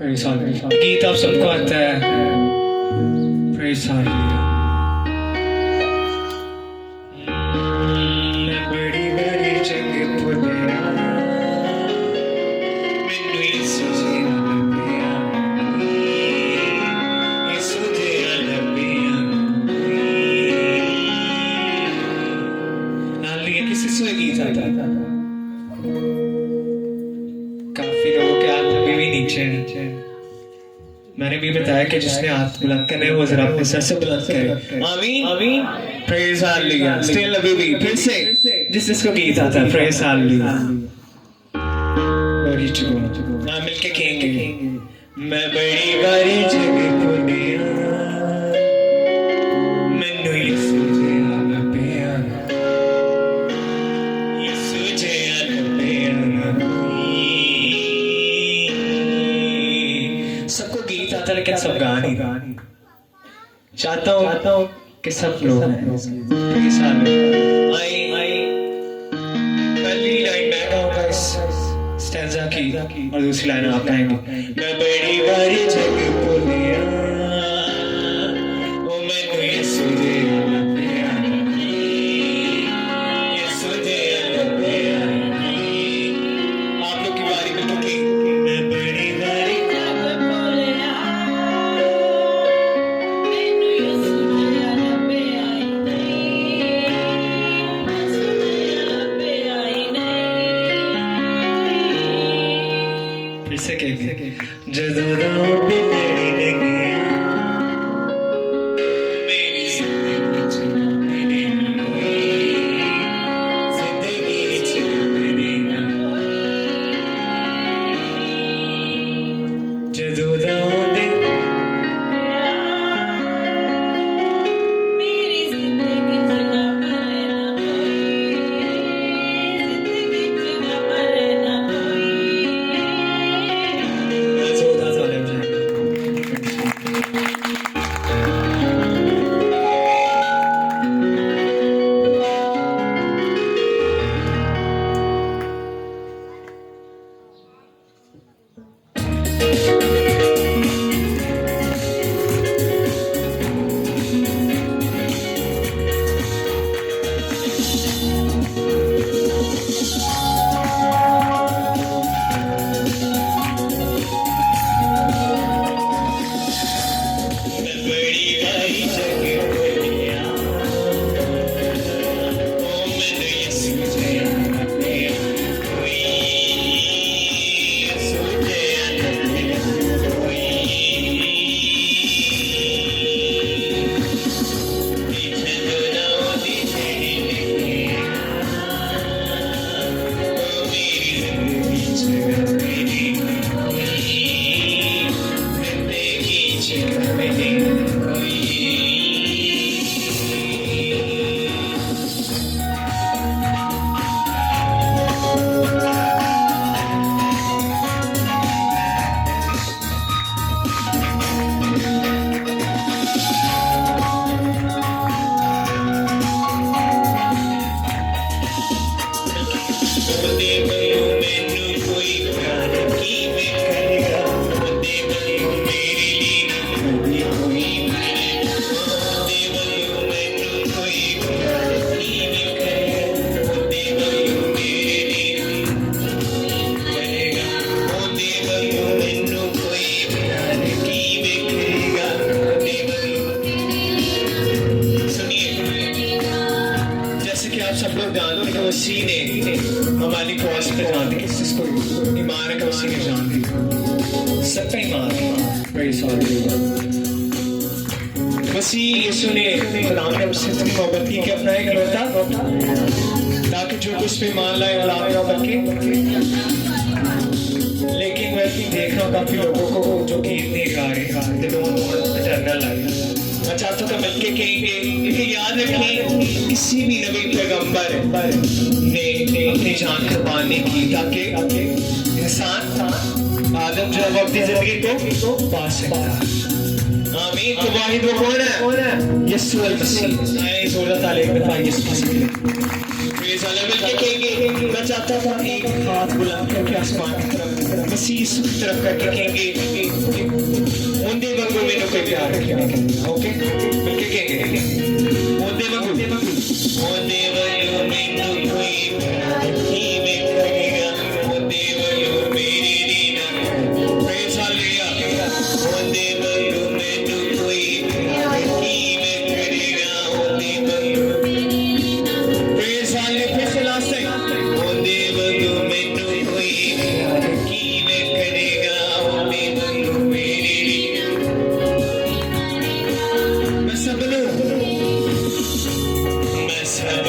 गीत आप सबको आता है। Praise Hallelujah। मैं बड़ी बड़ी जगह पुलिया, मैनू यीशु जी लभिया, यीशु जी लभिया। नाल लिए किसी से गीत आता था। काफी लोगों के हाथ अभी भी नीचे हैं। मैंने भी बताया कि जिसने हाथ बुलंद करने वो जरा अपने सर से बुलंद करे। आमीन आमीन। Praise hallelujah. स्टिल अभी भी फिर से जिसको गीत आता है प्रेज हालेलुया। बड़ी जगह ना मिलके कहेंगे मैं बड़ी बड़ी जगह पुलिया, मैनू यीशु जी लभिया, यीशु जी लभिया। सबको गीत आता लेकिन सब गा नहीं रहे। चाहता हूँ कि सब लोग पहली लाइन मैं गाऊंगा इस स्टैंजा की और दूसरी लाइन आप गाएंगे। मैं बड़ी बड़ी जगह पुलिया, ओ मैनू यीशु जी लभिया, यीशु जी लभिया। आप लोग की बारी में टुकी। मैं बड़ी बड़ी ਜਦੋਂ ਰੋਟੀ ਤੇਰੀ ਲੱਗੀ ਮੇਰੀ ਜ਼ਿੰਦਗੀ ਚ ਮੇਰੇ ਜ਼ਿੰਦਗੀ ਚ ਮੇਰੇ ਜਦੋਂ ਰੋਟੀ ਮੇਰੀ ਜ਼ਿੰਦਗੀ ਚ ਨਾ ਪਰੇ ਨਾ ਜ਼ਿੰਦਗੀ ਚ ਨਾ ਪਰੇ ਨਾ मसीह ने हमारी क्रॉस पे जान दी। किसको ईमान है कि मसीह ने जान दी। सबका ईमान मसीह यीशु ने गुलाम ने उससे अपनी मोहब्बत की कि अपना एक इकलौता ताकि जो कुछ पे ईमान लाए गुलाम ना बन के। लेकिन मैं देख रहा हूँ काफी लोगों को जो गीत नहीं गा रहे। मैं चाहता हूँ मिलके कहेंगे कि याद रखें किसी भी नबी पैगंबर ने अपनी जान कुर्बानी की ताकि इंसान आदम जो अपनी जिंदगी को पा सकता। आमीन। आमीन। तो वाहिद वो कौन है? यीशु अल मसीह। आए जोरदार ताली एक दफा यीशु मसीह के लिए। Praise hallelujah. मिलके कहेंगे, मैं चाहता था एक हाथ बुलंद करके आसमान की तरफ, मसीह की तरफ करके कहेंगे, मुंदे मंगो मैनू कोई प्यार रखेगा। ओके, मिलके कहेंगे, मुंदे मंगो मुंदे मंगो मैनू कोई प्यार रखेगा, मुंदे मंगो मेरी रीना। Praise hallelujah. मुंदे मंगो मैनू कोई प्यार रखेगा, मुंदे मंगो। Praise hallelujah. फिर से लास्ट टाइम, मुंदे मंगो मैनू कोई प्यार करेगा, मुंदे मंगो मेरी रीना। मैं सब